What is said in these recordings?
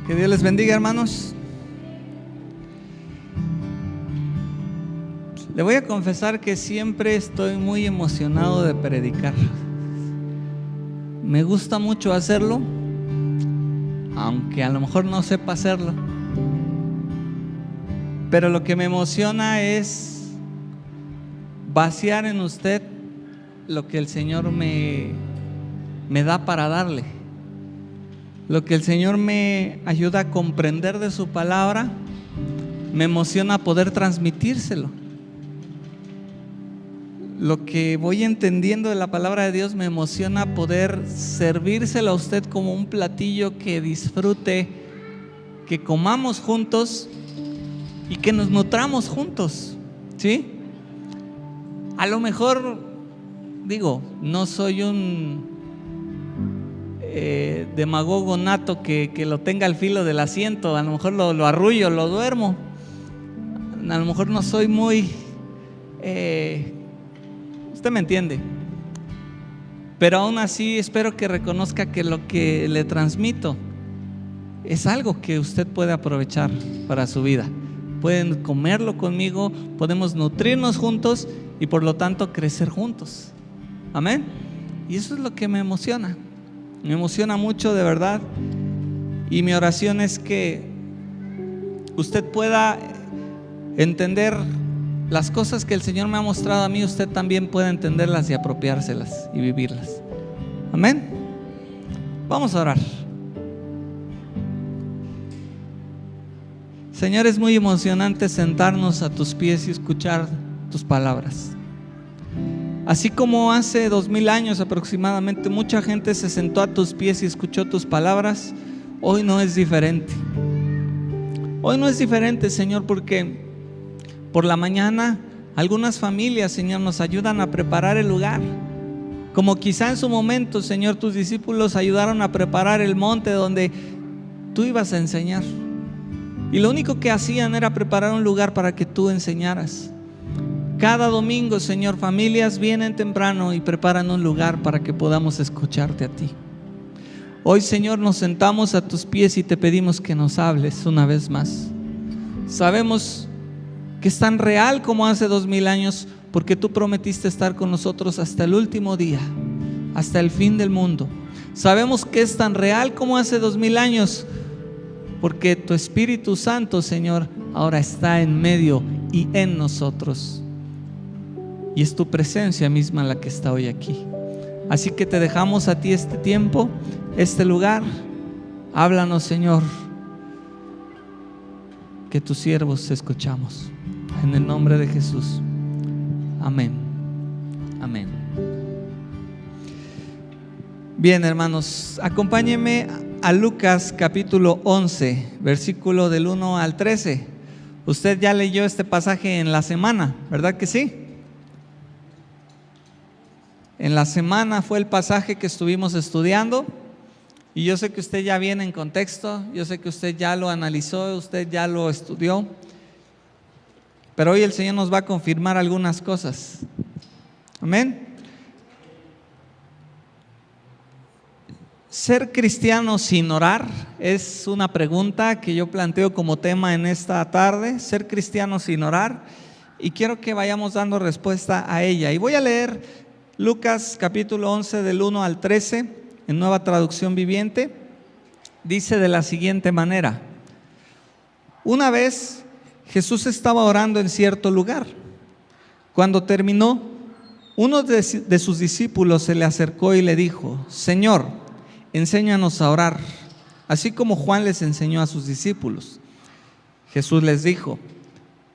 Que Dios les bendiga, hermanos. Le voy a confesar que siempre estoy muy emocionado de predicar. Me gusta mucho hacerlo, aunque a lo mejor no sepa hacerlo. Pero lo que me emociona es vaciar en usted lo que el Señor me da para darle. Lo que el Señor me ayuda a comprender de su palabra, me emociona poder transmitírselo. Lo que voy entendiendo de la palabra de Dios me emociona poder servírselo a usted como un platillo que disfrute, que comamos juntos y que nos nutramos juntos, ¿sí? A lo mejor, no soy un demagogo nato que lo tenga al filo del asiento. A lo mejor lo arrullo, lo duermo. A lo mejor no soy muy usted me entiende, pero aún así espero que reconozca que lo que le transmito es algo que usted puede aprovechar para su vida. Pueden comerlo conmigo, podemos nutrirnos juntos y por lo tanto crecer juntos. Amén. Y eso es lo que me emociona mucho, de verdad. Y mi oración es que usted pueda entender las cosas que el Señor me ha mostrado a mí, usted también puede entenderlas y apropiárselas y vivirlas. Amén. Vamos a orar. Señor, es muy emocionante sentarnos a tus pies y escuchar tus palabras. Así como hace 2000 años aproximadamente mucha gente se sentó a tus pies y escuchó tus palabras, hoy no es diferente. Hoy no es diferente, Señor, porque por la mañana algunas familias, Señor, nos ayudan a preparar el lugar. Como quizá en su momento, Señor, tus discípulos ayudaron a preparar el monte donde tú ibas a enseñar. Y lo único que hacían era preparar un lugar para que tú enseñaras. Cada domingo, Señor, familias vienen temprano y preparan un lugar para que podamos escucharte a ti. Hoy, Señor, nos sentamos a tus pies y te pedimos que nos hables una vez más. Sabemos que es tan real como hace 2000 años, porque tú prometiste estar con nosotros hasta el último día, hasta el fin del mundo. Sabemos que es tan real como hace 2000 años, porque tu Espíritu Santo, Señor, ahora está en medio y en nosotros. Y es tu presencia misma la que está hoy aquí. Así que te dejamos a ti este tiempo, este lugar. Háblanos, Señor, que tus siervos escuchamos. En el nombre de Jesús. Amén. Amén. Bien, hermanos, acompáñenme a Lucas capítulo 11, versículo del 1 al 13. Usted ya leyó este pasaje en la semana, ¿verdad que sí? En la semana fue el pasaje que estuvimos estudiando. Y yo sé que usted ya viene en contexto, yo sé que usted ya lo analizó, usted ya lo estudió. Pero hoy el Señor nos va a confirmar algunas cosas. Amén. ¿Ser cristiano sin orar? Es una pregunta que yo planteo como tema en esta tarde. Ser cristiano sin orar. Y quiero que vayamos dando respuesta a ella. Y voy a leer Lucas capítulo 11 del 1 al 13 en Nueva Traducción Viviente. Dice de la siguiente manera: una vez Jesús estaba orando en cierto lugar. Cuando terminó, uno de sus discípulos se le acercó y le dijo: Señor, enséñanos a orar, así como Juan les enseñó a sus discípulos. Jesús les dijo: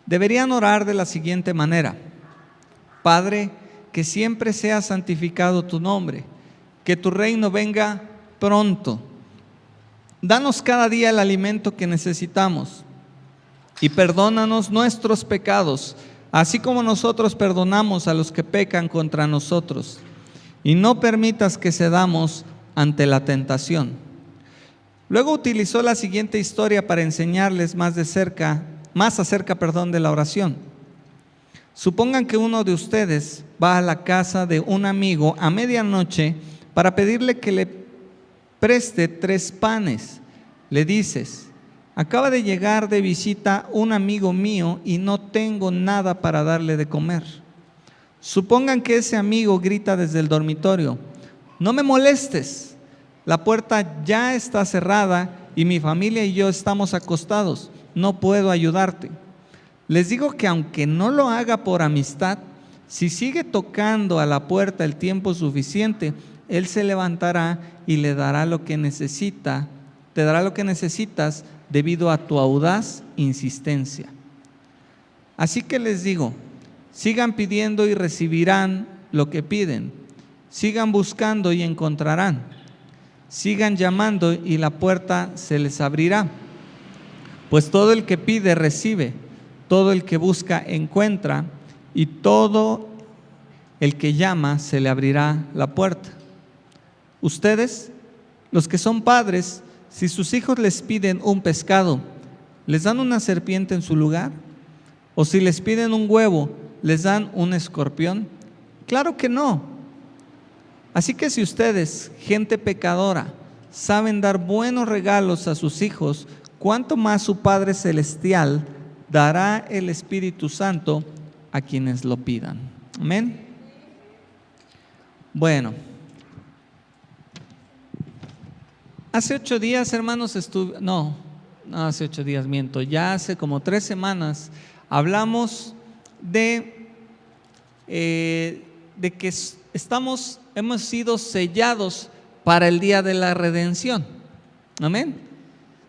deberían orar de la siguiente manera: Padre, que siempre sea santificado tu nombre, que tu reino venga pronto. Danos cada día el alimento que necesitamos y perdónanos nuestros pecados, así como nosotros perdonamos a los que pecan contra nosotros. Y no permitas que cedamos ante la tentación. Luego utilizó la siguiente historia para enseñarles más acerca de la oración. Supongan que uno de ustedes va a la casa de un amigo a medianoche para pedirle que le preste 3 panes le dices: acaba de llegar de visita un amigo mío y no tengo nada para darle de comer. Supongan que ese amigo grita desde el dormitorio: no me molestes, la puerta ya está cerrada y mi familia y yo estamos acostados, no puedo ayudarte. Les digo que aunque no lo haga por amistad, si sigue tocando a la puerta el tiempo suficiente, él se levantará y le dará lo que necesita, te dará lo que necesitas debido a tu audaz insistencia. Así que les digo, sigan pidiendo y recibirán lo que piden. Sigan buscando y encontrarán. Sigan llamando y la puerta se les abrirá. Pues todo el que pide recibe, todo el que busca encuentra, y todo el que llama se le abrirá la puerta. Ustedes, los que son padres, si sus hijos les piden un pescado, ¿les dan una serpiente en su lugar? ¿O si les piden un huevo, les dan un escorpión? Claro que no. Así que si ustedes, gente pecadora, saben dar buenos regalos a sus hijos, ¿cuánto más su Padre Celestial dará el Espíritu Santo a quienes lo pidan? Amén. Bueno, hace 8 días, hermanos, hace 8 días, miento, ya hace como 3 semanas hablamos de que hemos sido sellados para el día de la redención. Amén.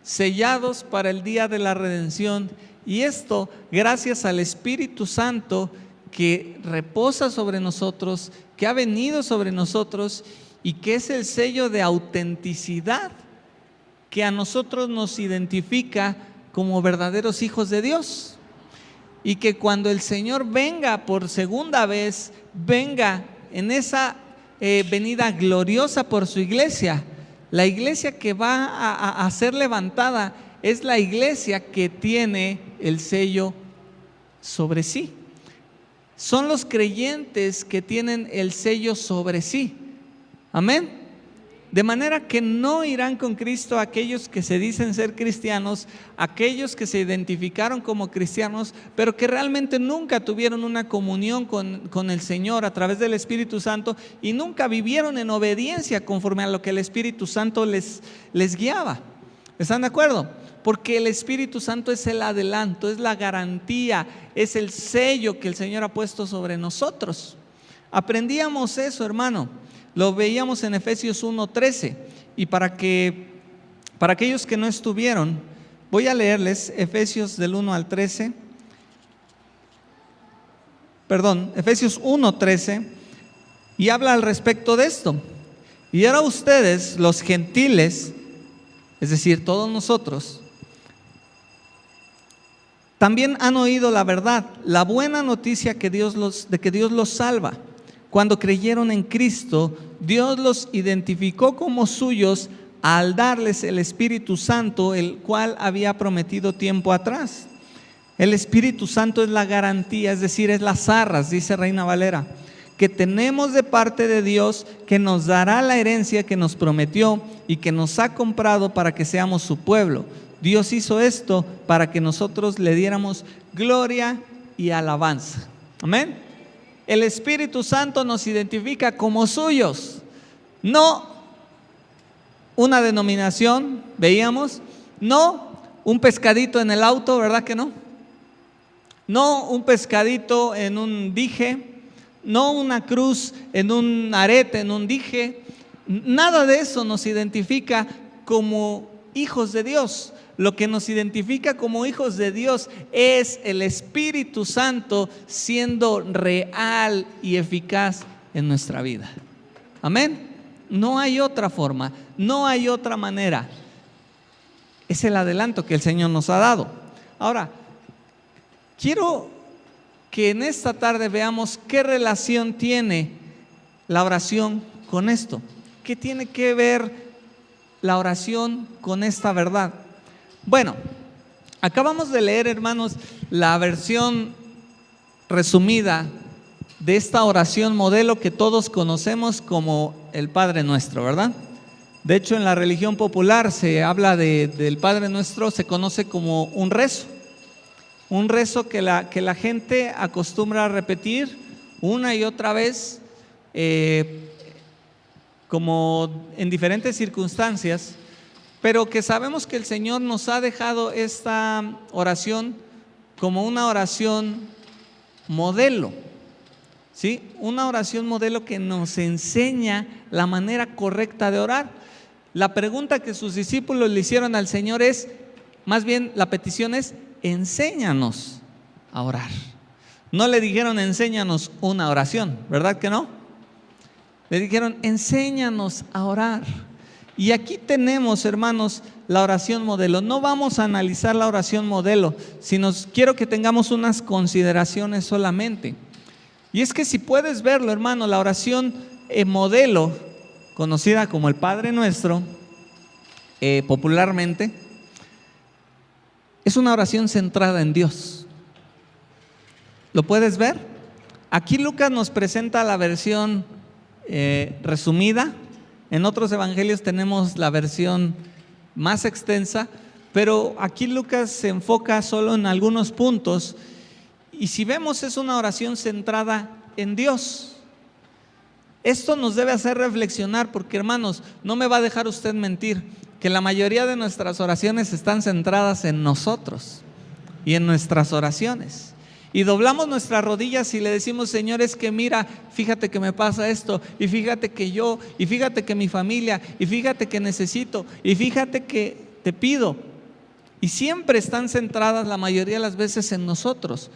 Sellados para el día de la redención, y esto gracias al Espíritu Santo que reposa sobre nosotros, que ha venido sobre nosotros y que es el sello de autenticidad que a nosotros nos identifica como verdaderos hijos de Dios. Y que cuando el Señor venga por segunda vez, venga en esa venida gloriosa por su iglesia, la iglesia que va a ser levantada es la iglesia que tiene el sello sobre sí. Son los creyentes que tienen el sello sobre sí. Amén. De manera que no irán con Cristo aquellos que se dicen ser cristianos, aquellos que se identificaron como cristianos, pero que realmente nunca tuvieron una comunión con el Señor a través del Espíritu Santo y nunca vivieron en obediencia conforme a lo que el Espíritu Santo les guiaba. ¿Están de acuerdo? Porque el Espíritu Santo es el adelanto, es la garantía, es el sello que el Señor ha puesto sobre nosotros. Aprendíamos eso, hermano. Lo veíamos en Efesios 1:13. Y para aquellos que no estuvieron, voy a leerles Efesios del 1 al 13. Efesios 1:13. Y habla al respecto de esto. Y ahora ustedes, los gentiles, es decir, todos nosotros, también han oído la verdad, la buena noticia de que Dios los salva. Cuando creyeron en Cristo, Dios los identificó como suyos al darles el Espíritu Santo, el cual había prometido tiempo atrás. El Espíritu Santo es la garantía, es decir, es las arras, dice Reina Valera, que tenemos de parte de Dios, que nos dará la herencia que nos prometió y que nos ha comprado para que seamos su pueblo. Dios hizo esto para que nosotros le diéramos gloria y alabanza. Amén. El Espíritu Santo nos identifica como suyos, no una denominación, veíamos, no un pescadito en el auto, ¿verdad que no? No un pescadito en un dije, no una cruz en un arete, en un dije. Nada de eso nos identifica como hijos de Dios. Lo que nos identifica como hijos de Dios es el Espíritu Santo siendo real y eficaz en nuestra vida. Amén. No hay otra forma, no hay otra manera. Es el adelanto que el Señor nos ha dado. Ahora, quiero que en esta tarde veamos qué relación tiene la oración con esto. ¿Qué tiene que ver la oración con esta verdad? Bueno, acabamos de leer, hermanos, la versión resumida de esta oración modelo que todos conocemos como el Padre Nuestro, ¿verdad? De hecho, en la religión popular se habla del Padre Nuestro, se conoce como un rezo que la gente acostumbra a repetir una y otra vez, como en diferentes circunstancias, pero que sabemos que el Señor nos ha dejado esta oración como una oración modelo, ¿sí? Una oración modelo que nos enseña la manera correcta de orar. La pregunta que sus discípulos le hicieron al Señor es, más bien la petición es, enséñanos a orar. No le dijeron enséñanos una oración, ¿verdad que no? Le dijeron enséñanos a orar. Y aquí tenemos, hermanos, la oración modelo. No vamos a analizar la oración modelo, sino quiero que tengamos unas consideraciones solamente. Y es que si puedes verlo, hermano, la oración modelo, conocida como el Padre Nuestro, popularmente, es una oración centrada en Dios. ¿Lo puedes ver? Aquí Lucas nos presenta la versión resumida. En otros evangelios tenemos la versión más extensa, pero aquí Lucas se enfoca solo en algunos puntos. Y si vemos, es una oración centrada en Dios. Esto nos debe hacer reflexionar, porque hermanos, no me va a dejar usted mentir, que la mayoría de nuestras oraciones están centradas en nosotros y en nuestras oraciones. Y doblamos nuestras rodillas y le decimos, Señor, es que mira, fíjate que me pasa esto, y fíjate que yo, y fíjate que mi familia, y fíjate que necesito, y fíjate que te pido. Y siempre están centradas la mayoría de las veces en nosotros.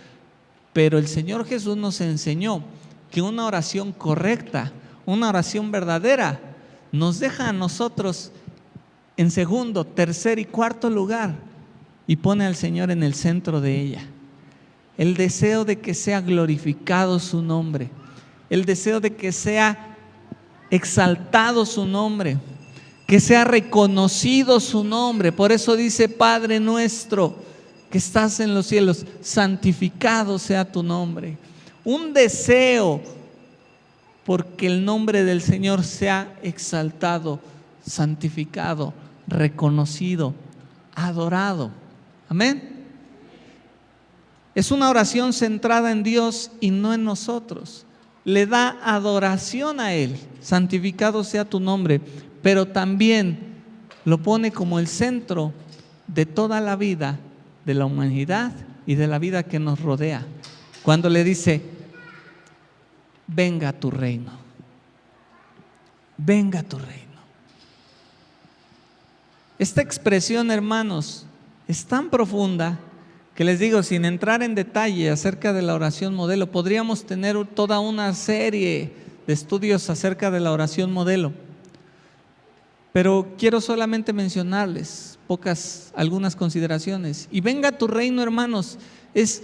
Pero el Señor Jesús nos enseñó que una oración correcta, una oración verdadera, nos deja a nosotros en segundo, tercer y cuarto lugar y pone al Señor en el centro de ella. El deseo de que sea glorificado su nombre, el deseo de que sea exaltado su nombre, que sea reconocido su nombre. Por eso dice, Padre nuestro que estás en los cielos, santificado sea tu nombre. Un deseo porque el nombre del Señor sea exaltado, santificado, reconocido, adorado. Amén. Es una oración centrada en Dios y no en nosotros. Le da adoración a Él, santificado sea tu nombre, pero también lo pone como el centro de toda la vida de la humanidad y de la vida que nos rodea. Cuando le dice, venga tu reino, venga tu reino. Esta expresión, hermanos, es tan profunda que les digo, sin entrar en detalle acerca de la oración modelo, podríamos tener toda una serie de estudios acerca de la oración modelo. Pero quiero solamente mencionarles algunas consideraciones. Y venga tu reino, hermanos, es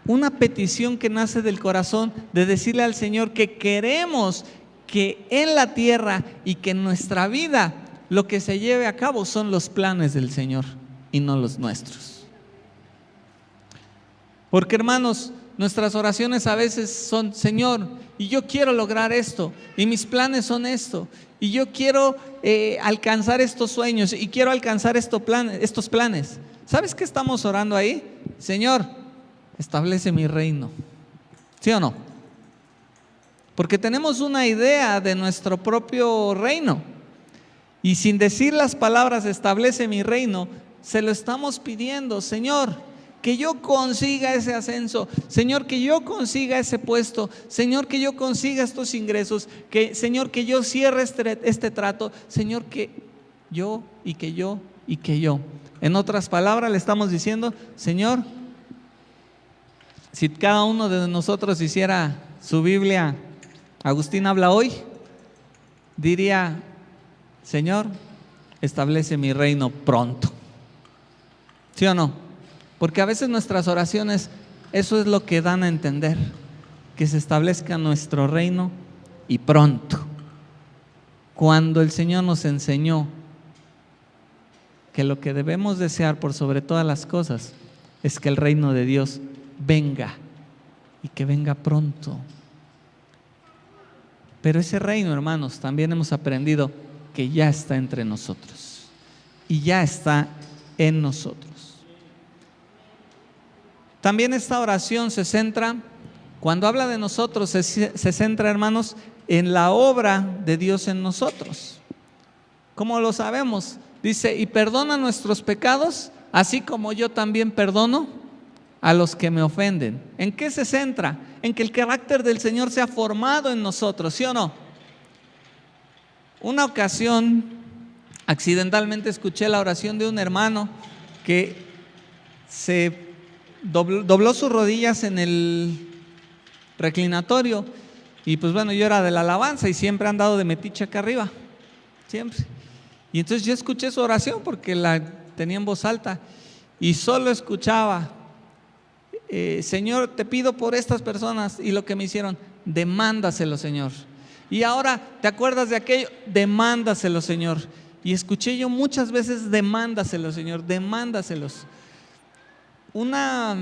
una petición que nace del corazón de decirle al Señor que queremos que en la tierra y que en nuestra vida lo que se lleve a cabo son los planes del Señor y no los nuestros. Porque, hermanos, nuestras oraciones a veces son, Señor, y yo quiero lograr esto, y mis planes son esto, y yo quiero alcanzar estos sueños, y quiero alcanzar estos planes. ¿Sabes qué estamos orando ahí? Señor, establece mi reino. ¿Sí o no? Porque tenemos una idea de nuestro propio reino, y sin decir las palabras establece mi reino, se lo estamos pidiendo, Señor, que yo consiga ese ascenso, Señor, que yo consiga ese puesto, Señor, que yo consiga estos ingresos, Señor, que yo cierre este trato, Señor, que yo y que yo y que yo. En otras palabras le estamos diciendo, Señor, si cada uno de nosotros hiciera su Biblia, Agustín habla hoy, diría, Señor, establece mi reino pronto. ¿Sí o no? Porque a veces nuestras oraciones, eso es lo que dan a entender, que se establezca nuestro reino y pronto. Cuando el Señor nos enseñó que lo que debemos desear por sobre todas las cosas es que el reino de Dios venga y que venga pronto. Pero ese reino, hermanos, también hemos aprendido, que ya está entre nosotros y ya está en nosotros. También esta oración se centra, cuando habla de nosotros, se centra, hermanos, en la obra de Dios en nosotros. ¿Cómo lo sabemos? Dice, y perdona nuestros pecados, así como yo también perdono a los que me ofenden. ¿En qué se centra? En que el carácter del Señor sea formado en nosotros, ¿sí o no? Una ocasión, accidentalmente escuché la oración de un hermano que se dobló sus rodillas en el reclinatorio, y pues bueno, yo era de la alabanza y siempre he andado de metiche acá arriba, siempre. Y entonces yo escuché su oración porque la tenía en voz alta y solo escuchaba, Señor, te pido por estas personas, y lo que me hicieron, demándaselo, Señor. Y ahora, ¿te acuerdas de aquello? Demándaselo, Señor. Y escuché yo muchas veces, demándaselo, Señor, demándaselos. Una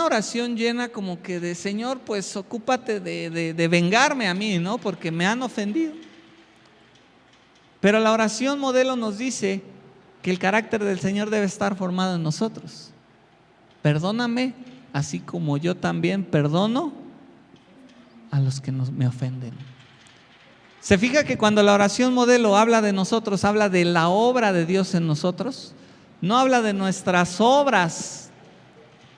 oración llena como que de, Señor, pues ocúpate de vengarme a mí, ¿no? Porque me han ofendido. Pero la oración modelo nos dice que el carácter del Señor debe estar formado en nosotros. Perdóname, así como yo también perdono a los que me ofenden. ¿Se fija que cuando la oración modelo habla de nosotros, habla de la obra de Dios en nosotros? No habla de nuestras obras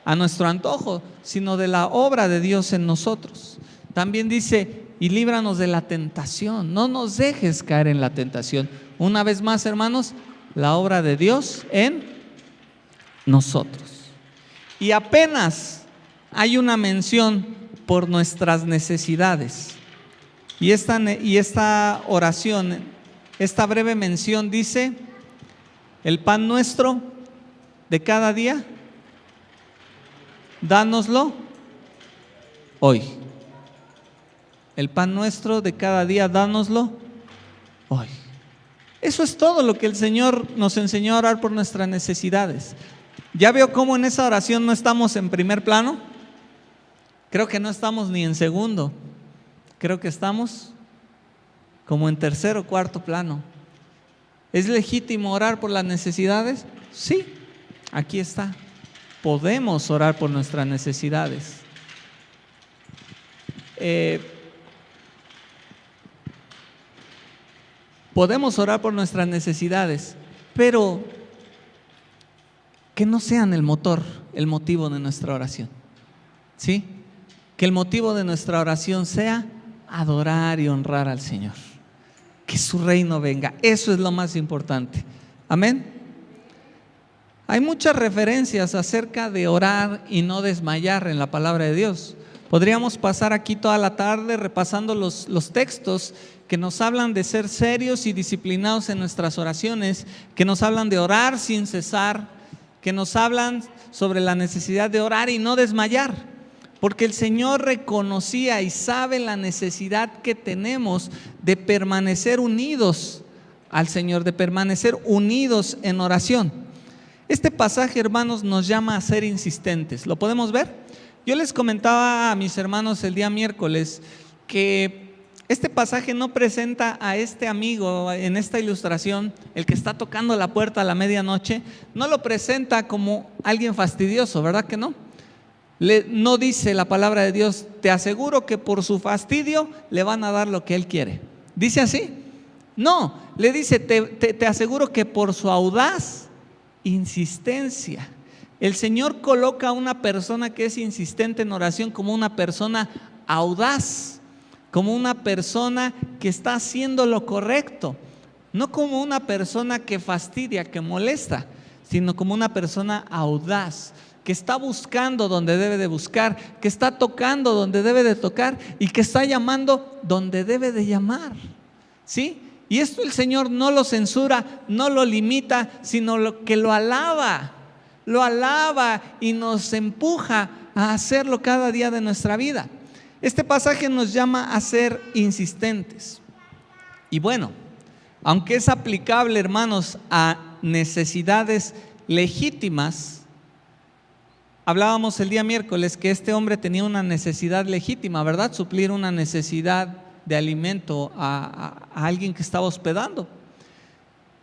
a nuestro antojo, sino de la obra de Dios en nosotros. También dice, y líbranos de la tentación, no nos dejes caer en la tentación. Una vez más, hermanos, la obra de Dios en nosotros. Y apenas hay una mención por nuestras necesidades. Y esta oración, esta breve mención dice, el pan nuestro de cada día, dánoslo hoy. El pan nuestro de cada día, dánoslo hoy. Eso es todo lo que el Señor nos enseñó a orar por nuestras necesidades. ¿Ya veo cómo en esa oración no estamos en primer plano? Creo que no estamos ni en segundo. Creo que estamos como en tercer o cuarto plano. ¿Es legítimo orar por las necesidades? Sí, aquí está. Podemos orar por nuestras necesidades. Podemos orar por nuestras necesidades, pero que no sean el motivo de nuestra oración. ¿Sí? Que el motivo de nuestra oración sea adorar y honrar al Señor. Que su reino venga. Eso es lo más importante. Amén. Hay muchas referencias acerca de orar y no desmayar en la palabra de Dios. Podríamos pasar aquí toda la tarde repasando los textos que nos hablan de ser serios y disciplinados en nuestras oraciones, que nos hablan de orar sin cesar, que nos hablan sobre la necesidad de orar y no desmayar, porque el Señor reconocía y sabe la necesidad que tenemos de permanecer unidos al Señor, de permanecer unidos en oración. Este pasaje, hermanos, nos llama a ser insistentes. ¿Lo podemos ver? Yo les comentaba a mis hermanos el día miércoles que este pasaje no presenta a este amigo en esta ilustración, el que está tocando la puerta a la medianoche, no lo presenta como alguien fastidioso, ¿verdad que no? No dice la palabra de Dios, te aseguro que por su fastidio le van a dar lo que él quiere. ¿Dice así? No, le dice, te aseguro que por su audaz insistencia. El Señor coloca a una persona que es insistente en oración como una persona audaz, como una persona que está haciendo lo correcto, no como una persona que fastidia, que molesta, sino como una persona audaz, que está buscando donde debe de buscar, que está tocando donde debe de tocar y que está llamando donde debe de llamar. ¿Sí? Y esto el Señor no lo censura, no lo limita, sino que lo alaba y nos empuja a hacerlo cada día de nuestra vida. Este pasaje nos llama a ser insistentes. Y bueno, aunque es aplicable, hermanos, a necesidades legítimas, hablábamos el día miércoles que este hombre tenía una necesidad legítima, ¿verdad? Suplir una necesidad de alimento a alguien que estaba hospedando.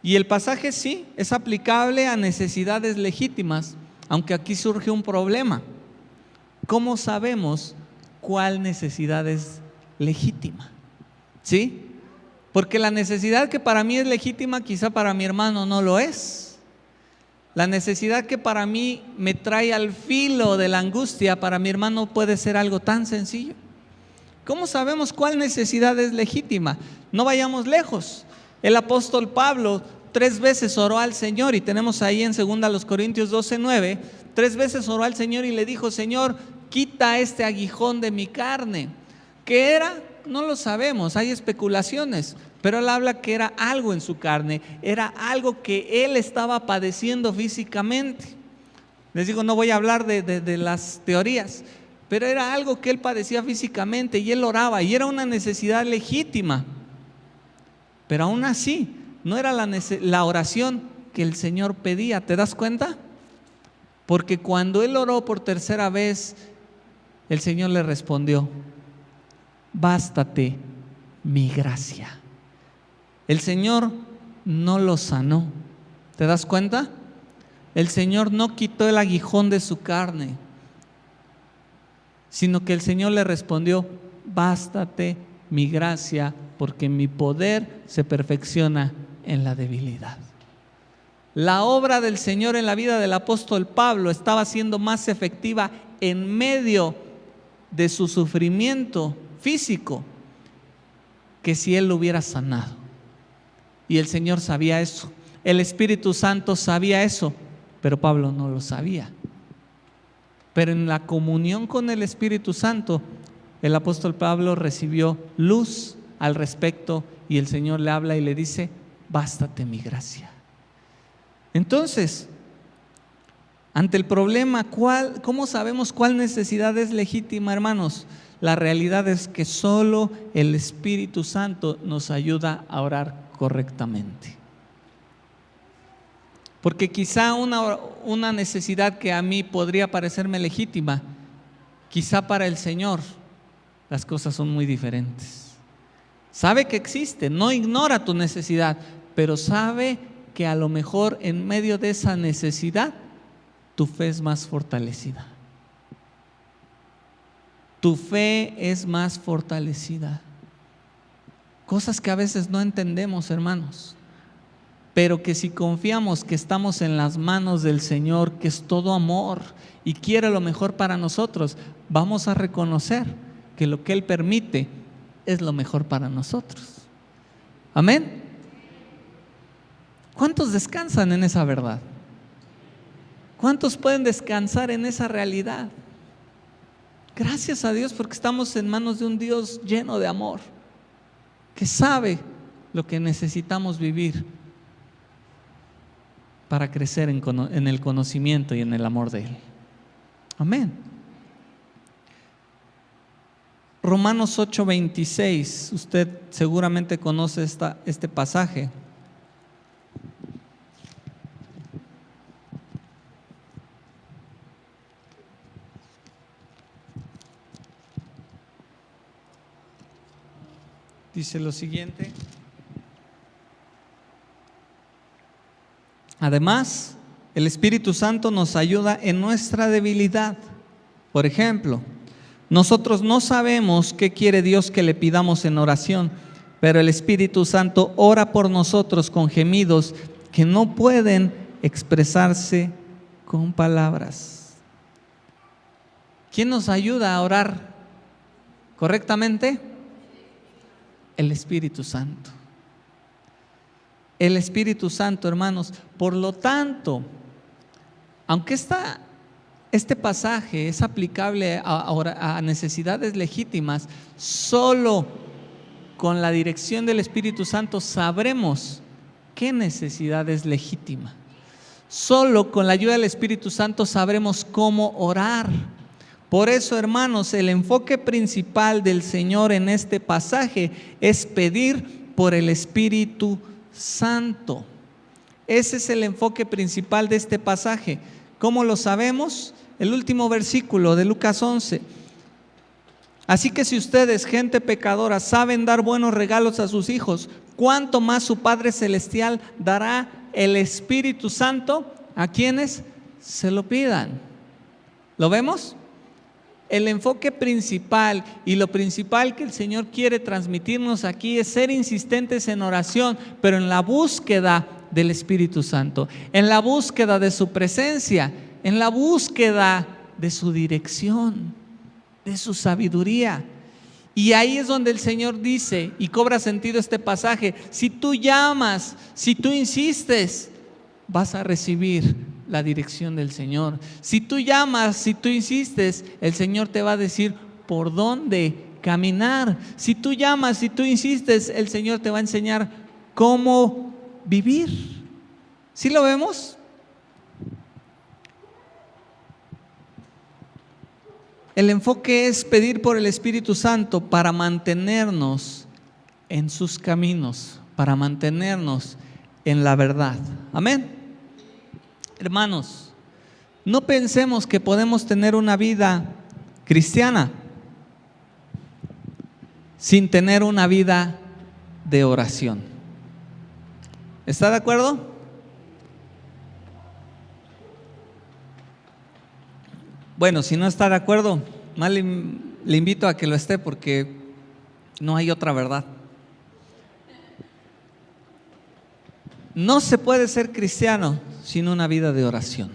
Y el pasaje sí es aplicable a necesidades legítimas, aunque aquí surge un problema. ¿Cómo sabemos cuál necesidad es legítima? ¿Sí? Porque la necesidad que para mí es legítima, quizá para mi hermano no lo es. La necesidad que para mí me trae al filo de la angustia, para mi hermano puede ser algo tan sencillo. ¿Cómo sabemos cuál necesidad es legítima? No vayamos lejos. El apóstol Pablo 3 veces oró al Señor, y tenemos ahí en 2 Corintios 12:9, 3 veces oró al Señor y le dijo: Señor, quita este aguijón de mi carne. ¿Qué era? No lo sabemos, hay especulaciones, pero él habla que era algo en su carne, era algo que él estaba padeciendo físicamente. Les digo, no voy a hablar de las teorías, pero era algo que él padecía físicamente y él oraba, y era una necesidad legítima. Pero aún así, no era la oración que el Señor pedía. ¿Te das cuenta? Porque cuando él oró por tercera vez, el Señor le respondió: bástate mi gracia. El Señor no lo sanó. ¿Te das cuenta? El Señor no quitó el aguijón de su carne, sino que el Señor le respondió: bástate mi gracia, porque mi poder se perfecciona en la debilidad. La obra del Señor en la vida del apóstol Pablo estaba siendo más efectiva en medio de su sufrimiento físico que si él lo hubiera sanado. Y el Señor sabía eso, el Espíritu Santo sabía eso, pero Pablo no lo sabía. Pero en la comunión con el Espíritu Santo, el apóstol Pablo recibió luz al respecto, y el Señor le habla y le dice: bástate mi gracia. Entonces, ante el problema, ¿cómo sabemos cuál necesidad es legítima, hermanos? La realidad es que solo el Espíritu Santo nos ayuda a orar correctamente. Porque quizá una necesidad que a mí podría parecerme legítima, quizá para el Señor las cosas son muy diferentes. Sabe que existe, no ignora tu necesidad, pero sabe que a lo mejor en medio de esa necesidad tu fe es más fortalecida. Tu fe es más fortalecida. Cosas que a veces no entendemos, hermanos, pero que si confiamos que estamos en las manos del Señor, que es todo amor y quiere lo mejor para nosotros, vamos a reconocer que lo que Él permite es lo mejor para nosotros. Amén. ¿Cuántos descansan en esa verdad? ¿Cuántos pueden descansar en esa realidad? Gracias a Dios, porque estamos en manos de un Dios lleno de amor, que sabe lo que necesitamos vivir para crecer en el conocimiento y en el amor de Él. Amén. Romanos 8:26, usted seguramente conoce este pasaje. Dice lo siguiente: además, el Espíritu Santo nos ayuda en nuestra debilidad. Por ejemplo, nosotros no sabemos qué quiere Dios que le pidamos en oración, pero el Espíritu Santo ora por nosotros con gemidos que no pueden expresarse con palabras. ¿Quién nos ayuda a orar correctamente? El Espíritu Santo. El Espíritu Santo, hermanos. Por lo tanto, aunque este pasaje es aplicable a necesidades legítimas, solo con la dirección del Espíritu Santo sabremos qué necesidad es legítima. Solo con la ayuda del Espíritu Santo sabremos cómo orar. Por eso, hermanos, el enfoque principal del Señor en este pasaje es pedir por el Espíritu Santo. Ese es el enfoque principal de este pasaje. ¿Cómo lo sabemos? El último versículo de Lucas 11. Así que si ustedes, gente pecadora, saben dar buenos regalos a sus hijos, ¿cuánto más su Padre Celestial dará el Espíritu Santo a quienes se lo pidan? ¿Lo vemos? El enfoque principal y lo principal que el Señor quiere transmitirnos aquí es ser insistentes en oración, pero en la búsqueda del Espíritu Santo, en la búsqueda de su presencia, en la búsqueda de su dirección, de su sabiduría. Y ahí es donde el Señor dice, y cobra sentido este pasaje: si tú llamas, si tú insistes, vas a recibir la dirección del Señor. Si tú llamas, si tú insistes, el Señor te va a decir por dónde caminar. Si tú llamas, si tú insistes, el Señor te va a enseñar cómo vivir. ¿Sí lo vemos? El enfoque es pedir por el Espíritu Santo para mantenernos en sus caminos, para mantenernos en la verdad. Amén. Hermanos, no pensemos que podemos tener una vida cristiana sin tener una vida de oración. ¿Está de acuerdo? Bueno, si no está de acuerdo, más le invito a que lo esté, porque no hay otra verdad. No se puede ser cristiano sin una vida de oración.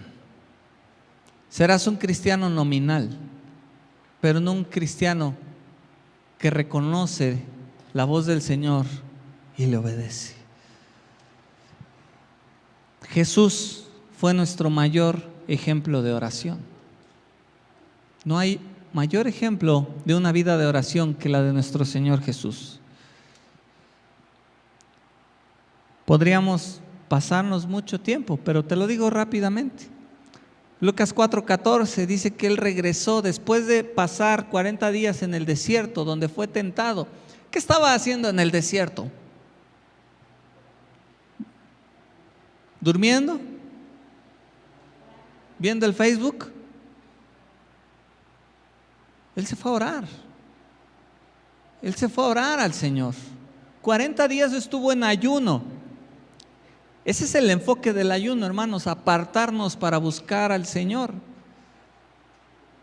Serás un cristiano nominal, pero no un cristiano que reconoce la voz del Señor y le obedece. Jesús fue nuestro mayor ejemplo de oración. No hay mayor ejemplo de una vida de oración que la de nuestro Señor Jesús. Podríamos pasarnos mucho tiempo, pero te lo digo rápidamente. Lucas 4:14 dice que Él regresó después de pasar 40 días en el desierto, donde fue tentado. ¿Qué estaba haciendo en el desierto? ¿Durmiendo? ¿Viendo el Facebook? Él se fue a orar. Él se fue a orar al Señor. 40 días estuvo en ayuno. Ese es el enfoque del ayuno, hermanos, apartarnos para buscar al Señor.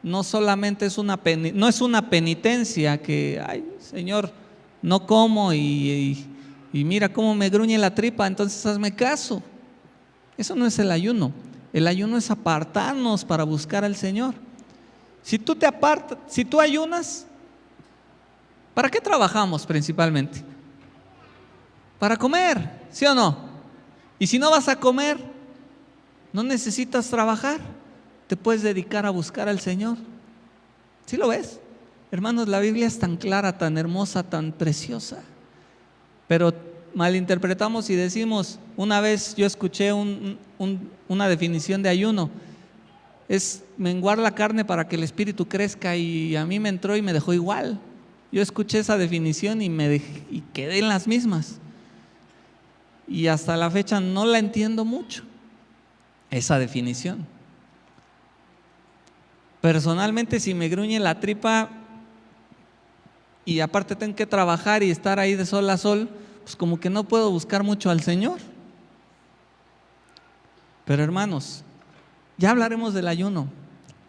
No solamente es una penitencia que, ay, Señor, no como y mira cómo me gruñe la tripa, entonces hazme caso. Eso no es el ayuno. El ayuno es apartarnos para buscar al Señor. Si tú te apartas, si tú ayunas, ¿para qué trabajamos principalmente? Para comer, ¿sí o no? Y si no vas a comer, no necesitas trabajar, te puedes dedicar a buscar al Señor. ¿Sí lo ves? Hermanos, la Biblia es tan clara, tan hermosa, tan preciosa, pero malinterpretamos y decimos, una vez yo escuché una definición de ayuno: es menguar la carne para que el espíritu crezca, y a mí me entró y me dejó igual. Yo escuché esa definición y quedé en las mismas. Y hasta la fecha no la entiendo mucho, esa definición. Personalmente, si me gruñe la tripa y aparte tengo que trabajar y estar ahí de sol a sol, pues como que no puedo buscar mucho al Señor. Pero hermanos, ya hablaremos del ayuno,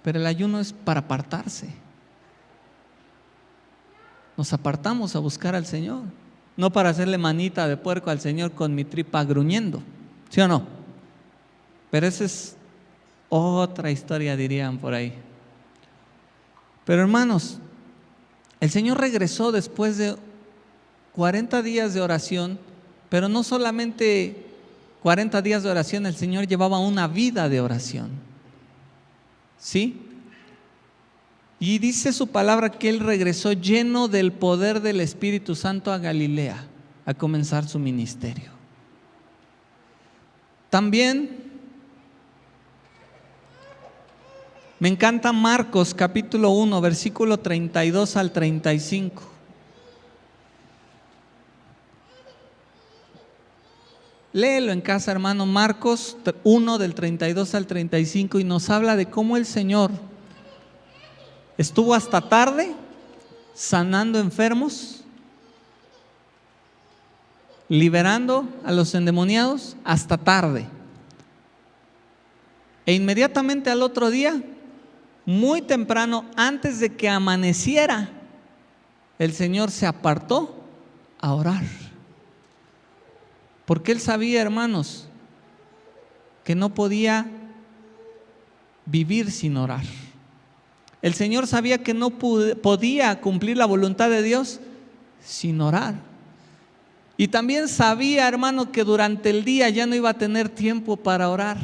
pero el ayuno es para apartarse. Nos apartamos a buscar al Señor, no para hacerle manita de puerco al Señor con mi tripa gruñendo, ¿sí o no? Pero esa es otra historia, dirían por ahí. Pero hermanos, el Señor regresó después de 40 días de oración, pero no solamente 40 días de oración, el Señor llevaba una vida de oración. ¿Sí? Y dice su palabra que Él regresó lleno del poder del Espíritu Santo a Galilea a comenzar su ministerio. También me encanta Marcos capítulo 1, versículo 32 al 35. Léelo en casa, hermano. Marcos 1 del 32 al 35, y nos habla de cómo el Señor estuvo hasta tarde sanando enfermos, liberando a los endemoniados hasta tarde. E inmediatamente al otro día, muy temprano, antes de que amaneciera, el Señor se apartó a orar. Porque Él sabía, hermanos, que no podía vivir sin orar. El Señor sabía que no podía cumplir la voluntad de Dios sin orar. Y también sabía, hermano, que durante el día ya no iba a tener tiempo para orar.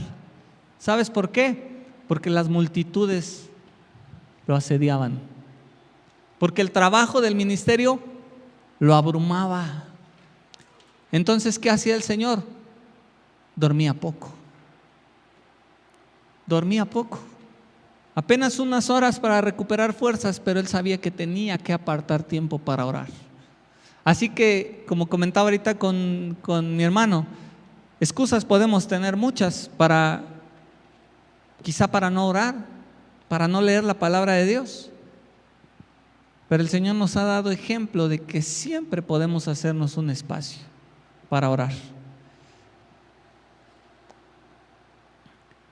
¿Sabes por qué? Porque las multitudes lo asediaban. Porque el trabajo del ministerio lo abrumaba. Entonces, ¿qué hacía el Señor? Dormía poco. Dormía poco. Apenas unas horas para recuperar fuerzas, pero Él sabía que tenía que apartar tiempo para orar. Así que, como comentaba ahorita con mi hermano, excusas podemos tener muchas quizá para no orar, para no leer la palabra de Dios. Pero el Señor nos ha dado ejemplo de que siempre podemos hacernos un espacio para orar.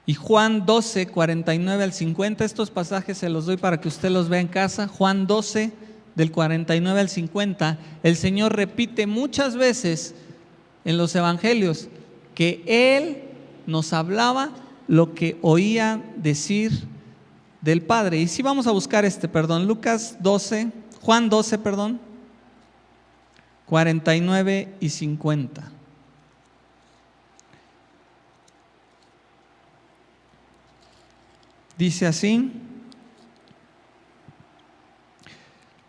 Y Juan 12, 49 al 50, estos pasajes se los doy para que usted los vea en casa. Juan 12, del 49 al 50, el Señor repite muchas veces en los evangelios que Él nos hablaba lo que oía decir del Padre. Y si vamos a buscar Juan 12, 49 y 50. Dice así: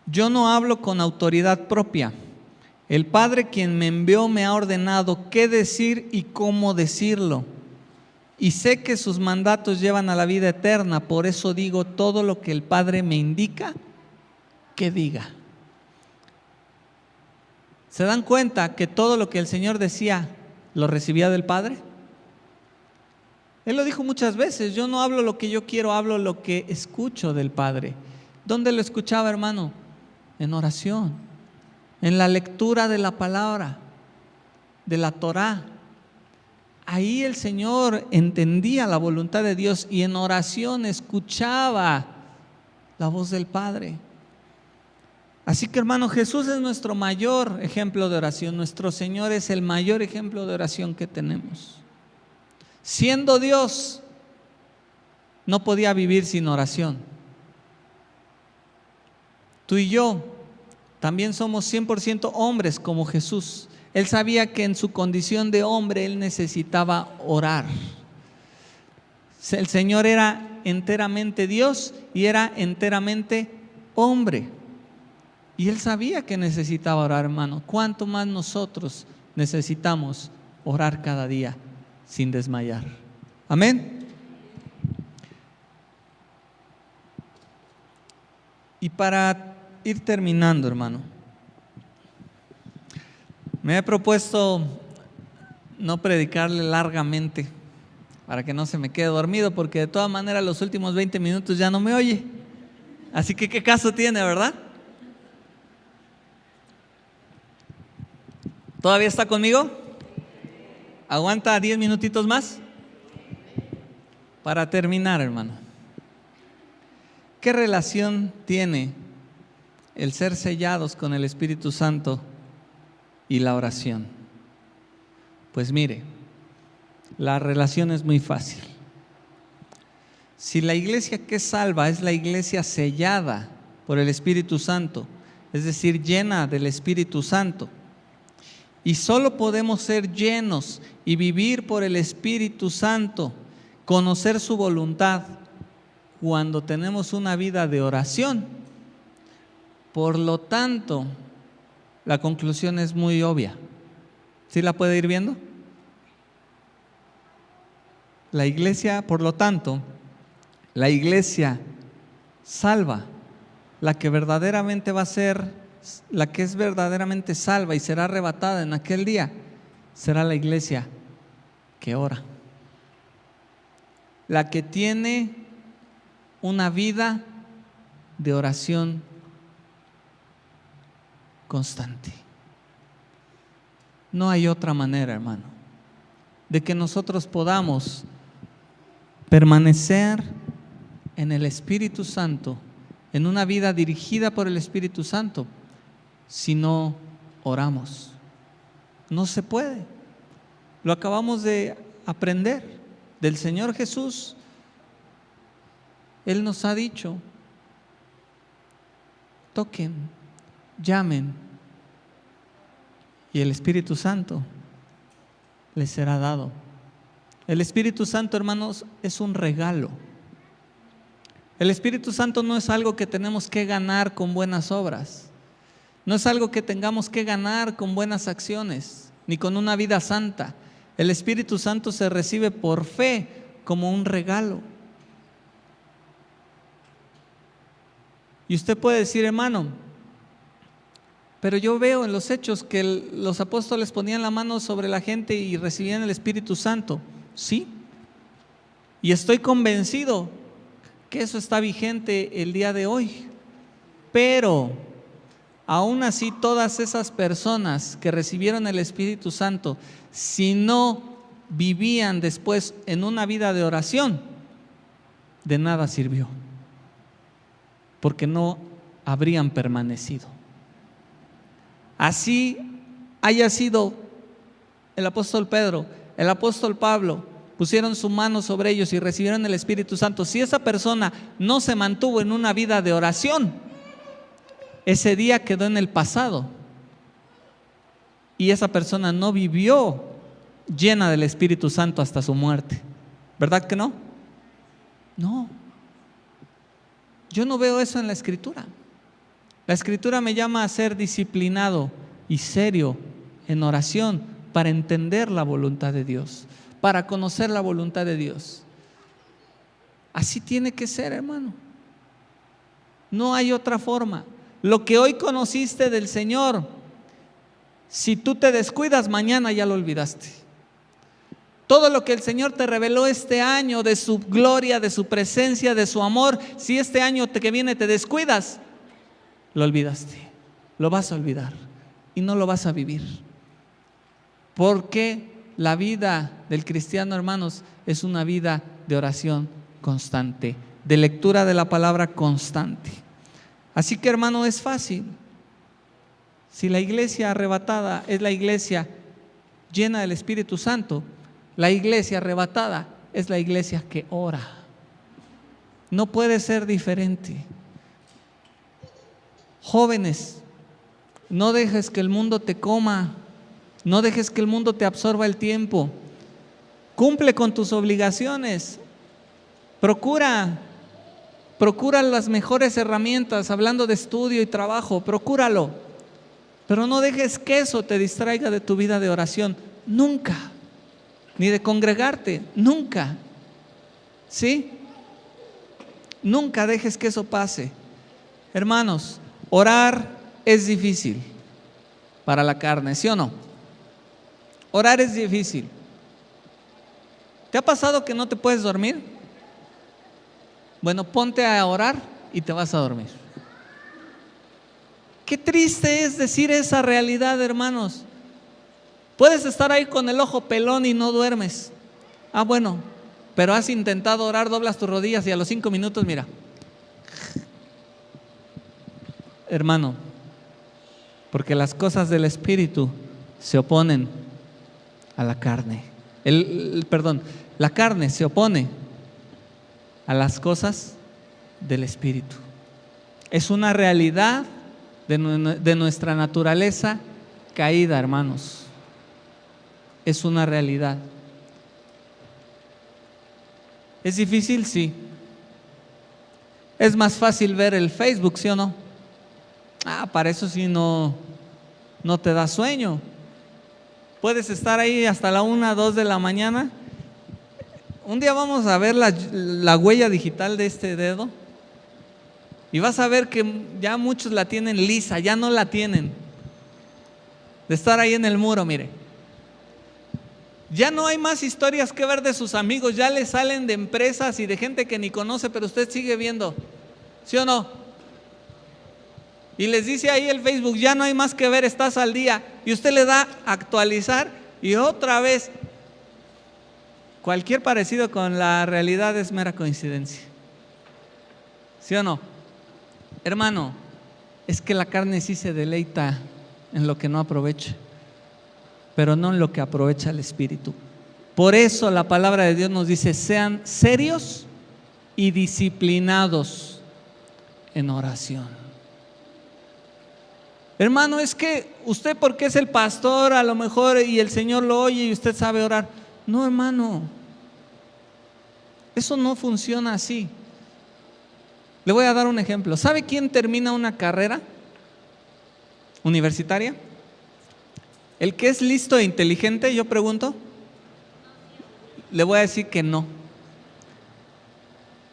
yo no hablo con autoridad propia. El Padre quien me envió me ha ordenado qué decir y cómo decirlo. Y sé que sus mandatos llevan a la vida eterna, por eso digo todo lo que el Padre me indica que diga. ¿Se dan cuenta que todo lo que el Señor decía lo recibía del Padre? Él lo dijo muchas veces: yo no hablo lo que yo quiero, hablo lo que escucho del Padre. ¿Dónde lo escuchaba, hermano? En oración, en la lectura de la palabra, de la Torá. Ahí el Señor entendía la voluntad de Dios y en oración escuchaba la voz del Padre. Así que, hermano, Jesús es nuestro mayor ejemplo de oración. Nuestro Señor es el mayor ejemplo de oración que tenemos. Siendo Dios, no podía vivir sin oración. Tú y yo también somos 100% hombres como Jesús. Él sabía que en su condición de hombre Él necesitaba orar. El Señor era enteramente Dios y era enteramente hombre. Y Él sabía que necesitaba orar, hermano. ¿Cuánto más nosotros necesitamos orar cada día sin desmayar? Amén. Y para ir terminando, hermano, me he propuesto no predicarle largamente para que no se me quede dormido, porque de todas maneras los últimos 20 minutos ya no me oye. Así que qué caso tiene, ¿verdad? ¿Todavía está conmigo? ¿Aguanta 10 minutitos más? Para terminar, hermano, ¿qué relación tiene el ser sellados con el Espíritu Santo y la oración? Pues mire, la relación es muy fácil. Si la iglesia que es salva es la iglesia sellada por el Espíritu Santo, es decir, llena del Espíritu Santo, y solo podemos ser llenos y vivir por el Espíritu Santo, conocer su voluntad, cuando tenemos una vida de oración. Por lo tanto, la conclusión es muy obvia. ¿Sí la puede ir viendo? La iglesia, por lo tanto, la iglesia salva, la que verdaderamente va a ser, la que es verdaderamente salva y será arrebatada en aquel día, será la iglesia que ora, la que tiene una vida de oración constante. No hay otra manera, hermano, de que nosotros podamos permanecer en el Espíritu Santo, en una vida dirigida por el Espíritu Santo, si no oramos. No se puede. Lo acabamos de aprender del Señor Jesús. Él nos ha dicho: toquen, llamen, y el Espíritu Santo les será dado. El Espíritu Santo, hermanos, es un regalo. El Espíritu Santo no es algo que tenemos que ganar con buenas obras. No es algo que tengamos que ganar con buenas acciones, ni con una vida santa. El Espíritu Santo se recibe por fe como un regalo. Y usted puede decir: hermano, pero yo veo en los hechos que los apóstoles ponían la mano sobre la gente y recibían el Espíritu Santo. Sí, y estoy convencido que eso está vigente el día de hoy. Pero aún así, todas esas personas que recibieron el Espíritu Santo, si no vivían después en una vida de oración, de nada sirvió, porque no habrían permanecido. Así haya sido el apóstol Pedro, el apóstol Pablo, pusieron su mano sobre ellos y recibieron el Espíritu Santo. Si esa persona no se mantuvo en una vida de oración, ese día quedó en el pasado y esa persona no vivió llena del Espíritu Santo hasta su muerte. ¿Verdad que no? No. Yo no veo eso en la Escritura. La Escritura me llama a ser disciplinado y serio en oración para entender la voluntad de Dios, para conocer la voluntad de Dios. Así tiene que ser, hermano. No hay otra forma. Lo que hoy conociste del Señor, si tú te descuidas, mañana ya lo olvidaste. Todo lo que el Señor te reveló este año de su gloria, de su presencia, de su amor, si este año que viene te descuidas, lo olvidaste, lo vas a olvidar y no lo vas a vivir. Porque la vida del cristiano, hermanos, es una vida de oración constante, de lectura de la palabra constante. Así que, hermano, es fácil. Si la iglesia arrebatada es la iglesia llena del Espíritu Santo, la iglesia arrebatada es la iglesia que ora. No puede ser diferente. Jóvenes, no dejes que el mundo te coma, no dejes que el mundo te absorba el tiempo. Cumple con tus obligaciones. Procura las mejores herramientas, hablando de estudio y trabajo, procúralo. Pero no dejes que eso te distraiga de tu vida de oración, nunca. Ni de congregarte, nunca. ¿Sí? Nunca dejes que eso pase. Hermanos, orar es difícil para la carne, ¿sí o no? Orar es difícil. ¿Te ha pasado que no te puedes dormir? Bueno, ponte a orar y te vas a dormir. Qué triste es decir esa realidad, hermanos. Puedes estar ahí con el ojo pelón y no duermes. Ah, bueno, pero has intentado orar, doblas tus rodillas y a los 5 minutos, mira. Hermano, porque las cosas del Espíritu se oponen a la carne. La carne se opone a las cosas del Espíritu. Es una realidad de nuestra naturaleza caída, hermanos. Es una realidad. ¿Es difícil? Sí. Es más fácil ver el Facebook, ¿sí o no? Para eso sí no te da sueño. Puedes estar ahí hasta la 1, 2 de la mañana. Un día vamos a ver la huella digital de este dedo y vas a ver que ya muchos la tienen lisa, ya no la tienen. De estar ahí en el muro, mire. Ya no hay más historias que ver de sus amigos, ya le salen de empresas y de gente que ni conoce, pero usted sigue viendo, ¿sí o no? y les dice ahí el Facebook, ya no hay más que ver, estás al día, y usted le da a actualizar y otra vez, cualquier parecido con la realidad es mera coincidencia. ¿Sí o no? Hermano, es que la carne sí se deleita en lo que no aprovecha, pero no en lo que aprovecha el Espíritu. Por eso la palabra de Dios nos dice, sean serios y disciplinados en oración. Hermano, es que usted, porque es el pastor a lo mejor y el Señor lo oye y usted sabe orar. No, hermano, eso no funciona así. Le voy a dar un ejemplo. ¿Sabe quién termina una carrera universitaria? ¿El que es listo e inteligente? Yo pregunto. Le voy a decir que no.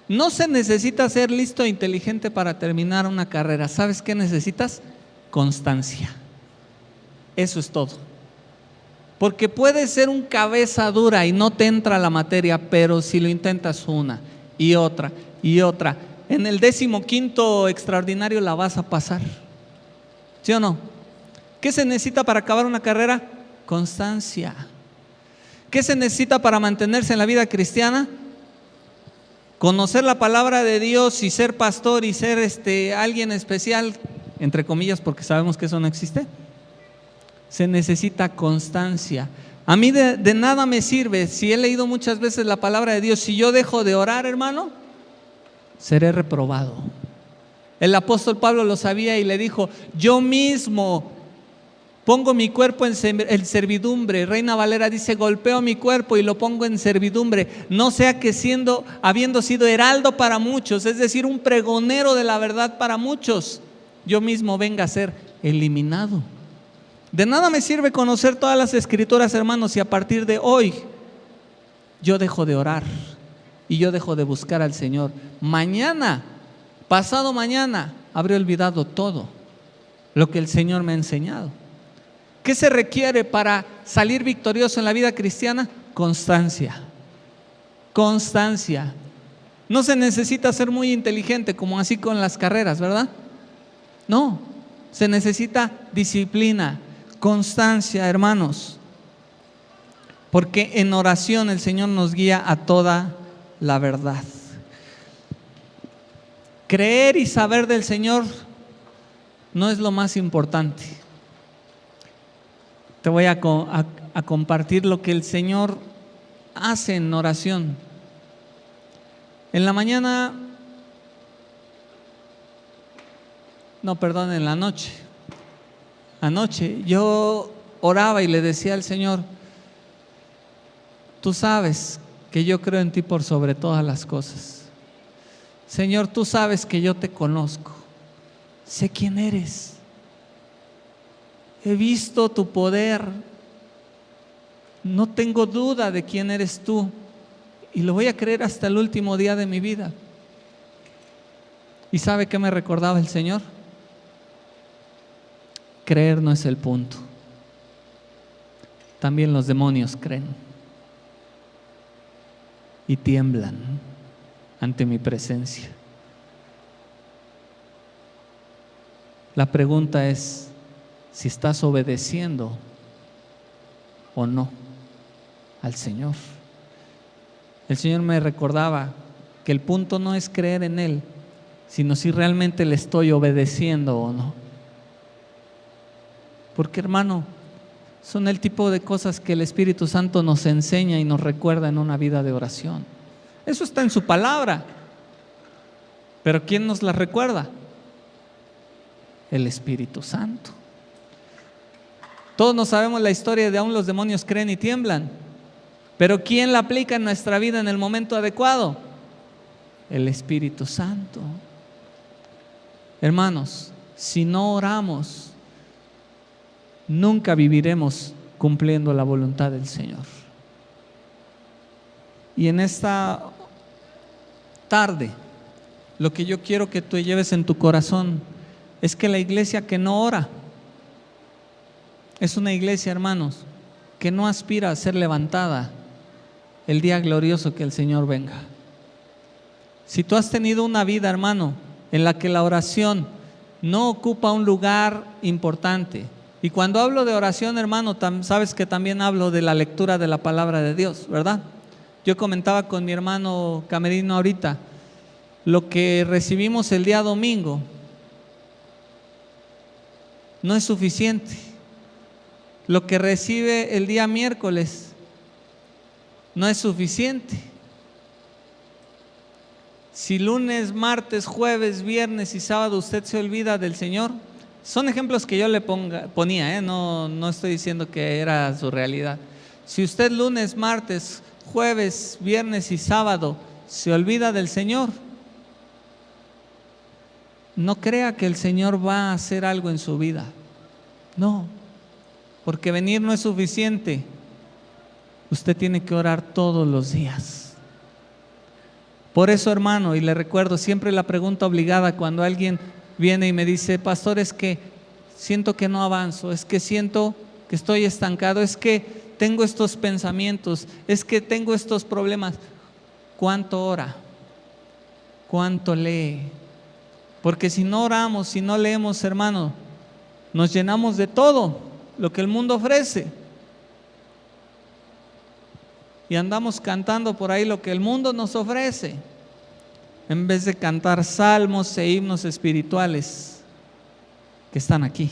No se necesita ser listo e inteligente para terminar una carrera. ¿Sabes qué necesitas? Constancia. Eso es todo. Porque puedes ser un cabeza dura y no te entra la materia, pero si lo intentas una y otra y otra, en el 15º extraordinario la vas a pasar. ¿Sí o no? ¿Qué se necesita para acabar una carrera? Constancia. ¿Qué se necesita para mantenerse en la vida cristiana? Conocer la palabra de Dios y ser pastor y ser alguien especial, entre comillas, porque sabemos que eso no existe. Se necesita constancia. A mí de nada me sirve, si he leído muchas veces la palabra de Dios, si yo dejo de orar, hermano, seré reprobado. El apóstol Pablo lo sabía y le dijo, yo mismo pongo mi cuerpo en servidumbre. Reina Valera dice, golpeo mi cuerpo y lo pongo en servidumbre, no sea que habiendo sido heraldo para muchos, es decir, un pregonero de la verdad para muchos, yo mismo venga a ser eliminado. De nada me sirve conocer todas las escrituras, hermanos, si a partir de hoy yo dejo de orar y yo dejo de buscar al Señor. Mañana, pasado mañana, habré olvidado todo lo que el Señor me ha enseñado. ¿Qué se requiere para salir victorioso en la vida cristiana? Constancia. Constancia. No se necesita ser muy inteligente como así con las carreras, ¿verdad? No, se necesita disciplina, constancia, hermanos. Porque en oración el Señor nos guía a toda la verdad. Creer y saber del Señor no es lo más importante. Te voy a compartir lo que el Señor hace en oración. En la mañana, en la noche. Anoche yo oraba y le decía al Señor, tú sabes que yo creo en ti por sobre todas las cosas. Señor, tú sabes que yo te conozco, sé quién eres. He visto tu poder, no tengo duda de quién eres tú y lo voy a creer hasta el último día de mi vida. ¿Y sabe qué me recordaba el Señor? Creer no es el punto. También los demonios creen y tiemblan ante mi presencia. La pregunta es si estás obedeciendo o no al Señor. El Señor me recordaba que el punto no es creer en Él, sino si realmente le estoy obedeciendo o no. Porque, hermano, son el tipo de cosas que el Espíritu Santo nos enseña y nos recuerda en una vida de oración. Eso está en su palabra. Pero ¿quién nos la recuerda? El Espíritu Santo. Todos nos sabemos la historia de aún los demonios creen y tiemblan. Pero ¿quién la aplica en nuestra vida en el momento adecuado? El Espíritu Santo. Hermanos, si no oramos, nunca viviremos cumpliendo la voluntad del Señor. Y en esta tarde, lo que yo quiero que tú lleves en tu corazón es que la iglesia que no ora es una iglesia, hermanos, que no aspira a ser levantada el día glorioso que el Señor venga. Si tú has tenido una vida, hermano, en la que la oración no ocupa un lugar importante. Y cuando hablo de oración, hermano, sabes que también hablo de la lectura de la palabra de Dios, ¿verdad? Yo comentaba con mi hermano Camerino ahorita, lo que recibimos el día domingo no es suficiente. Lo que recibe el día miércoles no es suficiente. Si lunes, martes, jueves, viernes y sábado usted se olvida del Señor, son ejemplos que yo le ponía, no estoy diciendo que era su realidad. Si usted lunes, martes, jueves, viernes y sábado se olvida del Señor, no crea que el Señor va a hacer algo en su vida. No, porque venir no es suficiente. Usted tiene que orar todos los días. Por eso, hermano, y le recuerdo siempre la pregunta obligada cuando alguien viene y me dice: pastor, es que siento que no avanzo, es que siento que estoy estancado, es que tengo estos pensamientos, es que tengo estos problemas. ¿Cuánto ora? ¿Cuánto lee? Porque si no oramos, si no leemos, hermano, nos llenamos de todo lo que el mundo ofrece y andamos cantando por ahí lo que el mundo nos ofrece, en vez de cantar salmos e himnos espirituales que están aquí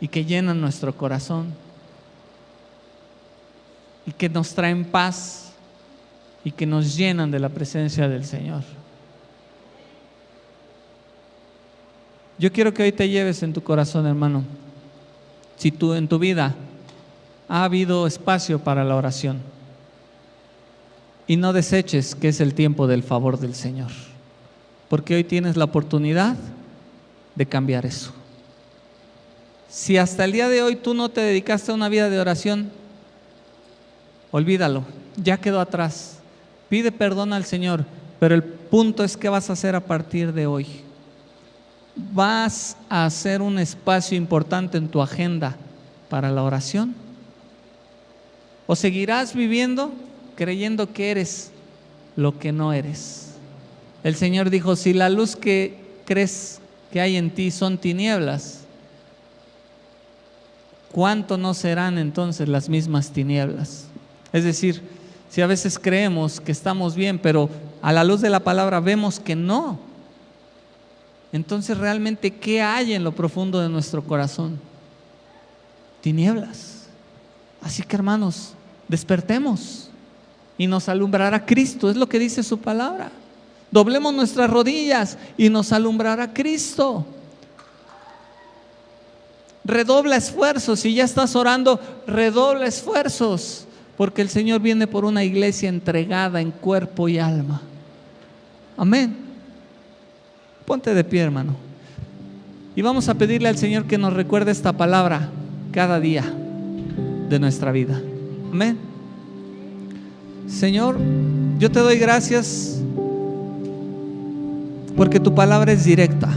y que llenan nuestro corazón y que nos traen paz y que nos llenan de la presencia del Señor. Yo quiero que hoy te lleves en tu corazón, hermano, si tú en tu vida ha habido espacio para la oración, y no deseches que es el tiempo del favor del Señor, porque hoy tienes la oportunidad de cambiar eso. Si hasta el día de hoy tú no te dedicaste a una vida de oración, olvídalo, ya quedó atrás. Pide perdón al Señor, pero el punto es: ¿qué vas a hacer a partir de hoy? ¿Vas a hacer un espacio importante en tu agenda para la oración? ¿O seguirás viviendo creyendo que eres lo que no eres? El Señor dijo: si la luz que crees que hay en ti son tinieblas, ¿cuánto no serán entonces las mismas tinieblas? Es decir, si a veces creemos que estamos bien, pero a la luz de la palabra vemos que no, entonces realmente ¿qué hay en lo profundo de nuestro corazón? Tinieblas. Así que, hermanos, despertemos y nos alumbrará Cristo, es lo que dice su palabra. Doblemos nuestras rodillas y nos alumbrará Cristo. Redobla esfuerzos. Si ya estás orando, redobla esfuerzos, porque el Señor viene por una iglesia entregada en cuerpo y alma. Amén. Ponte de pie, hermano, y vamos a pedirle al Señor que nos recuerde esta palabra cada día de nuestra vida. Amén. Señor, yo te doy gracias porque tu palabra es directa.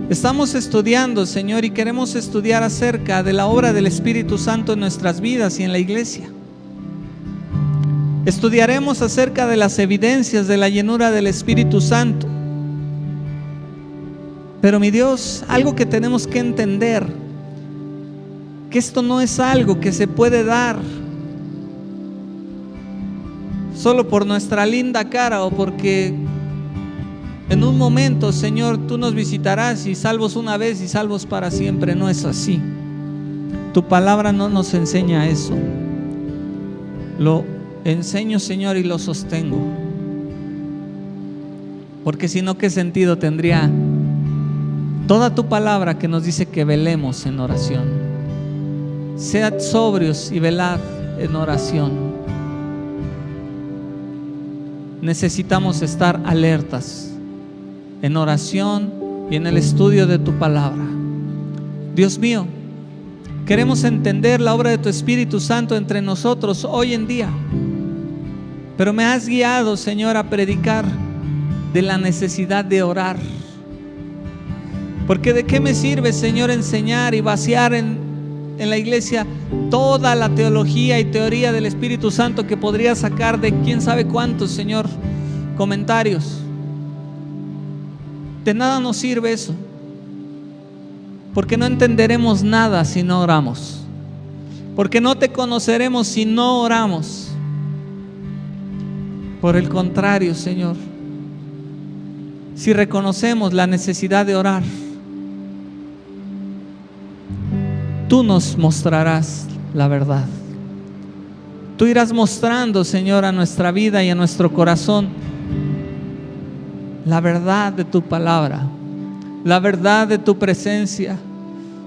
Estamos estudiando, Señor, y queremos estudiar acerca de la obra del Espíritu Santo en nuestras vidas y en la iglesia. Estudiaremos acerca de las evidencias de la llenura del Espíritu Santo. Pero mi Dios, algo que tenemos que entender, que esto no es algo que se puede dar solo por nuestra linda cara o porque en un momento, Señor, tú nos visitarás y salvos una vez y salvos para siempre. No es así. Tu palabra no nos enseña eso. Lo enseño, Señor, y lo sostengo, porque si no, ¿qué sentido tendría toda tu palabra que nos dice que velemos en oración? Sead sobrios y velad en oración. Necesitamos estar alertas en oración y en el estudio de tu palabra. Dios mío, queremos entender la obra de tu Espíritu Santo entre nosotros hoy en día, pero me has guiado, Señor, a predicar de la necesidad de orar, porque ¿de qué me sirve, Señor, enseñar y vaciar en la iglesia toda la teología y teoría del Espíritu Santo que podría sacar de quién sabe cuántos, Señor, comentarios, De nada nos sirve eso, porque no entenderemos nada si no oramos, porque no te conoceremos si no oramos. Por el contrario, Señor, si reconocemos la necesidad de orar, tú nos mostrarás la verdad. Tú irás mostrando, Señor, a nuestra vida y a nuestro corazón la verdad de tu palabra, la verdad de tu presencia,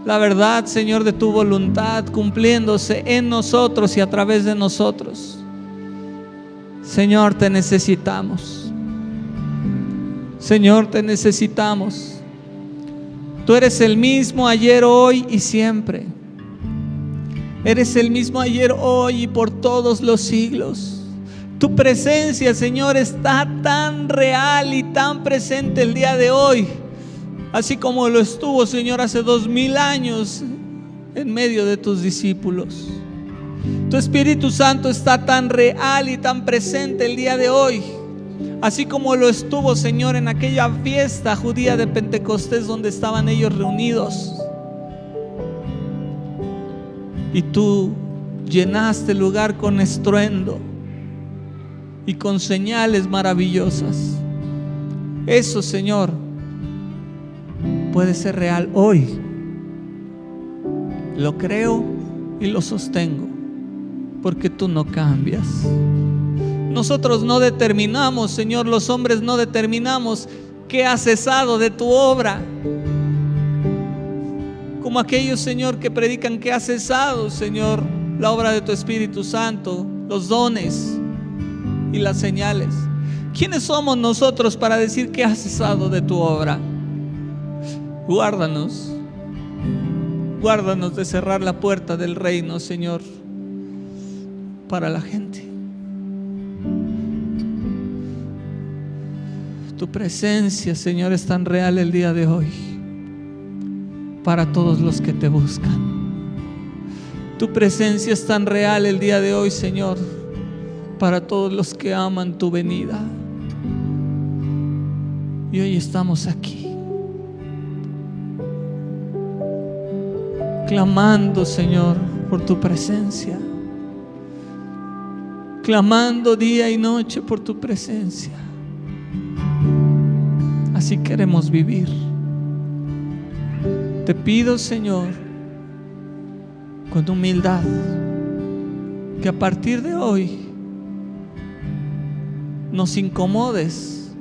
la verdad, Señor, de tu voluntad cumpliéndose en nosotros y a través de nosotros. Señor, te necesitamos. Señor, te necesitamos. Tú eres el mismo ayer, hoy y siempre. Eres el mismo ayer, hoy y por todos los siglos. Tu presencia, Señor, está tan real y tan presente el día de hoy, así como lo estuvo, Señor, hace 2000 años en medio de tus discípulos. Tu Espíritu Santo está tan real y tan presente el día de hoy, así como lo estuvo, Señor, en aquella fiesta judía de Pentecostés donde estaban ellos reunidos. Y tú llenaste el lugar con estruendo y con señales maravillosas. Eso, Señor, puede ser real hoy. Lo creo y lo sostengo, porque tú no cambias. Nosotros no determinamos, Señor, los hombres no determinamos qué ha cesado de tu obra. Como aquellos, Señor, que predican que ha cesado, Señor, la obra de tu Espíritu Santo, los dones y las señales. ¿Quiénes somos nosotros para decir que ha cesado de tu obra? Guárdanos, guárdanos de cerrar la puerta del reino, Señor, para la gente. Tu presencia, Señor, es tan real el día de hoy para todos los que te buscan. Tu presencia es tan real el día de hoy, Señor, para todos los que aman tu venida. Y hoy estamos aquí, clamando, Señor, por tu presencia, clamando día y noche por tu presencia. Así queremos vivir. Te pido, Señor, con humildad, que a partir de hoy nos incomodes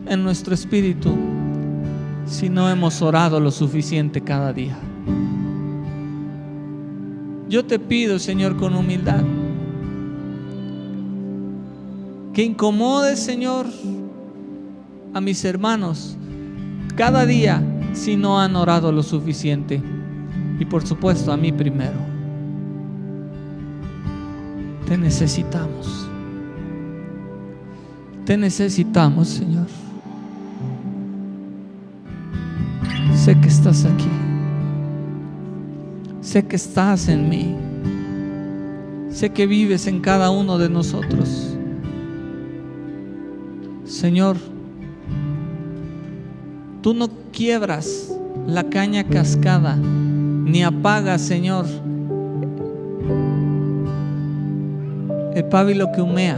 en nuestro espíritu si no hemos orado lo suficiente cada día. Yo te pido, Señor, con humildad, que incomodes, Señor, a mis hermanos cada día si no han orado lo suficiente, y por supuesto a mí primero. Te necesitamos. Te necesitamos, Señor. Sé que estás aquí. Sé que estás en mí. Sé que vives en cada uno de nosotros. Señor, tú no quiebras la caña cascada, ni apagas, Señor, el pábilo que humea.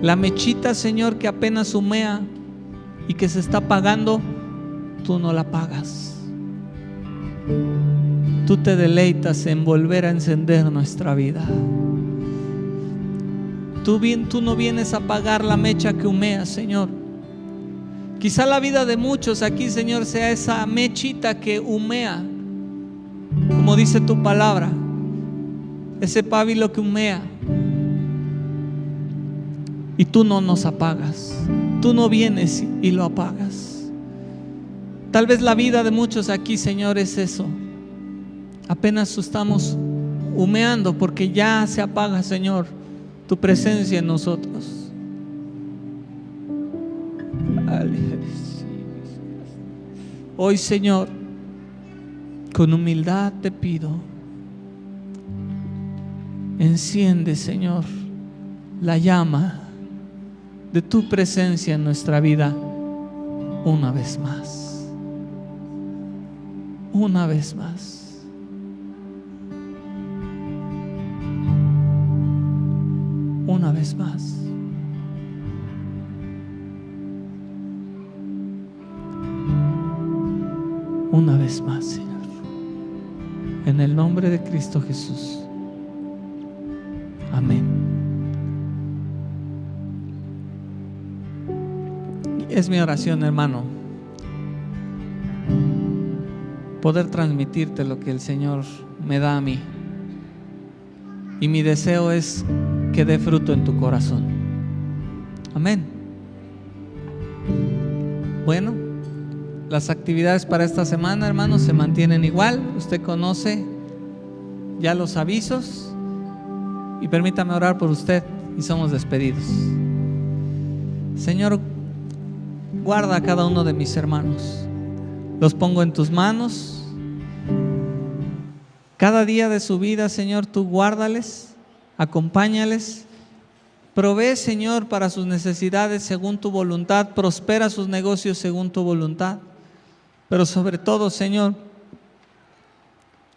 La mechita, Señor, que apenas humea y que se está apagando, tú no la apagas. Tú te deleitas en volver a encender nuestra vida. Tú no vienes a apagar la mecha que humea, Señor. Quizá la vida de muchos aquí, Señor, sea esa mechita que humea, como dice tu palabra, ese pábilo que humea. Y tú no nos apagas, tú no vienes y lo apagas. Tal vez la vida de muchos aquí, Señor, es eso. Apenas estamos humeando porque ya se apaga, Señor, tu presencia en nosotros. Hoy, Señor, con humildad te pido, enciende, Señor, la llama de tu presencia en nuestra vida una vez más, una vez más. Una vez más. Una vez más, Señor. En el nombre de Cristo Jesús. Amén. Es mi oración, hermano, poder transmitirte lo que el Señor me da a mí. Y mi deseo es que dé fruto en tu corazón. Amén. Bueno, las actividades para esta semana, hermanos, se mantienen igual. Usted conoce ya los avisos. Y permítame orar por usted y somos despedidos. Señor, guarda a cada uno de mis hermanos. Los pongo en tus manos. Cada día de su vida, Señor, tú guárdales, acompáñales. Provee, Señor, para sus necesidades según tu voluntad. Prospera sus negocios según tu voluntad. Pero sobre todo, Señor,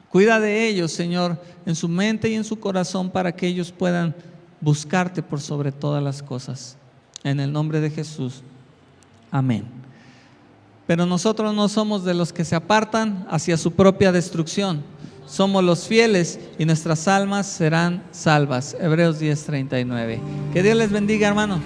cuida de ellos, Señor, en su mente y en su corazón, para que ellos puedan buscarte por sobre todas las cosas. En el nombre de Jesús. Amén. Pero nosotros no somos de los que se apartan hacia su propia destrucción. Somos los fieles y nuestras almas serán salvas. Hebreos 10:39. Que Dios les bendiga, hermano.